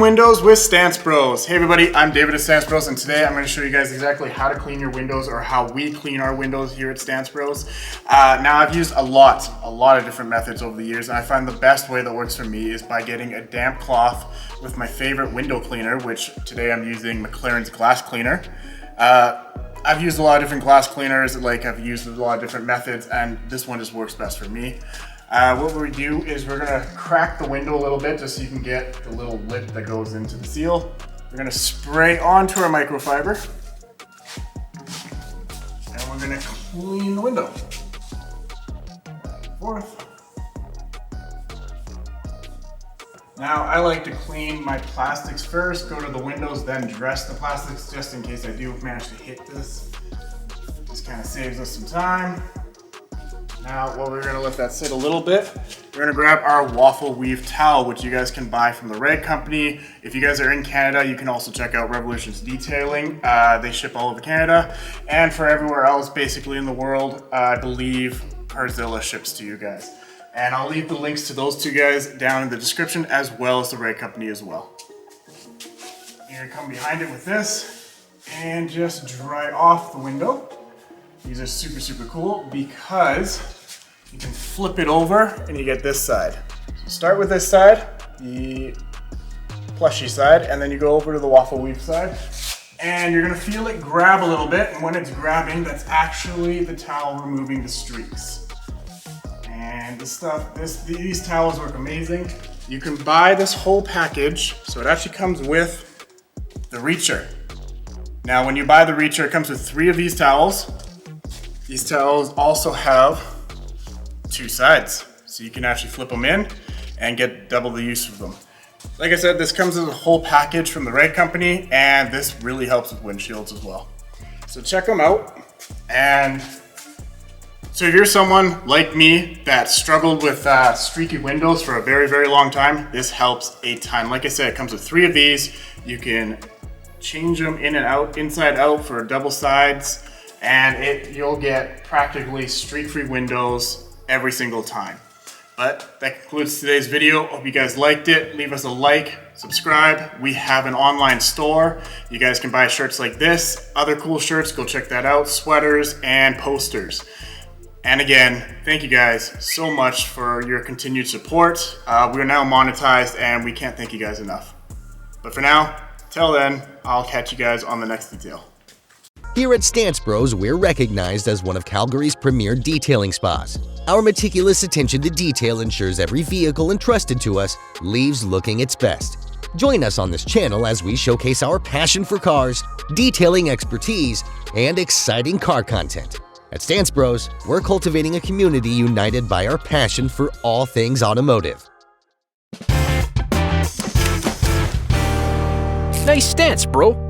windows with Stance Bros. Hey everybody, I'm David at Stance Bros, and today I'm going to show you guys exactly how to clean your windows, or how we clean our windows here at Stance Bros. Now I've used a lot of different methods over the years, and I find the best way that works for me is by getting a damp cloth with my favorite window cleaner, which today I'm using McLaren's glass cleaner. I've used a lot of different glass cleaners, I've used a lot of different methods, and this one just works best for me. What we do is we're gonna crack the window a little bit just so you can get the little lip that goes into the seal. We're gonna spray onto our microfiber, and we're gonna clean the window. Back and forth. Now I like to clean my plastics first, go to the windows, then dress the plastics just in case I do manage to hit this. This kind of saves us some time. Now, we're gonna let that sit a little bit. We're gonna grab our waffle weave towel, which you guys can buy from the Rag Company. If you guys are in Canada, you can also check out Revolution's Detailing. They ship all over Canada. And for everywhere else, basically in the world, I believe Carzilla ships to you guys. And I'll leave the links to those two guys down in the description, as well as the Rag Company as well. You're gonna come behind it with this and just dry off the window. These are super cool because you can flip it over and you get this side. So start with this side, the plushy side, and then you go over to the waffle weave side, and you're gonna feel it grab a little bit, and when it's grabbing, that's actually the towel removing the streaks. And these towels work amazing. You can buy this whole package, so it actually comes with the reacher. Now when you buy the reacher, it comes with 3 of these towels. These towels also have 2 sides, so you can actually flip them in and get double the use of them. Like I said, this comes as a whole package from the Rag Company, and this really helps with windshields as well. So check them out. And so if you're someone like me that struggled with streaky windows for a very long time, this helps a ton. Like I said, it comes with 3 of these. You can change them in and out, inside out for double sides, and you'll get practically streak-free windows every single time. But that concludes today's video. Hope you guys liked it. Leave us a like, subscribe. We have an online store. You guys can buy shirts like this, other cool shirts, go check that out, sweaters and posters. And again, thank you guys so much for your continued support. We're now monetized, and we can't thank you guys enough. But for now, till then, I'll catch you guys on the next detail. Here at Stance Bros, we're recognized as one of Calgary's premier detailing spas. Our meticulous attention to detail ensures every vehicle entrusted to us leaves looking its best. Join us on this channel as we showcase our passion for cars, detailing expertise, and exciting car content. At Stance Bros, we're cultivating a community united by our passion for all things automotive. Nice stance, bro.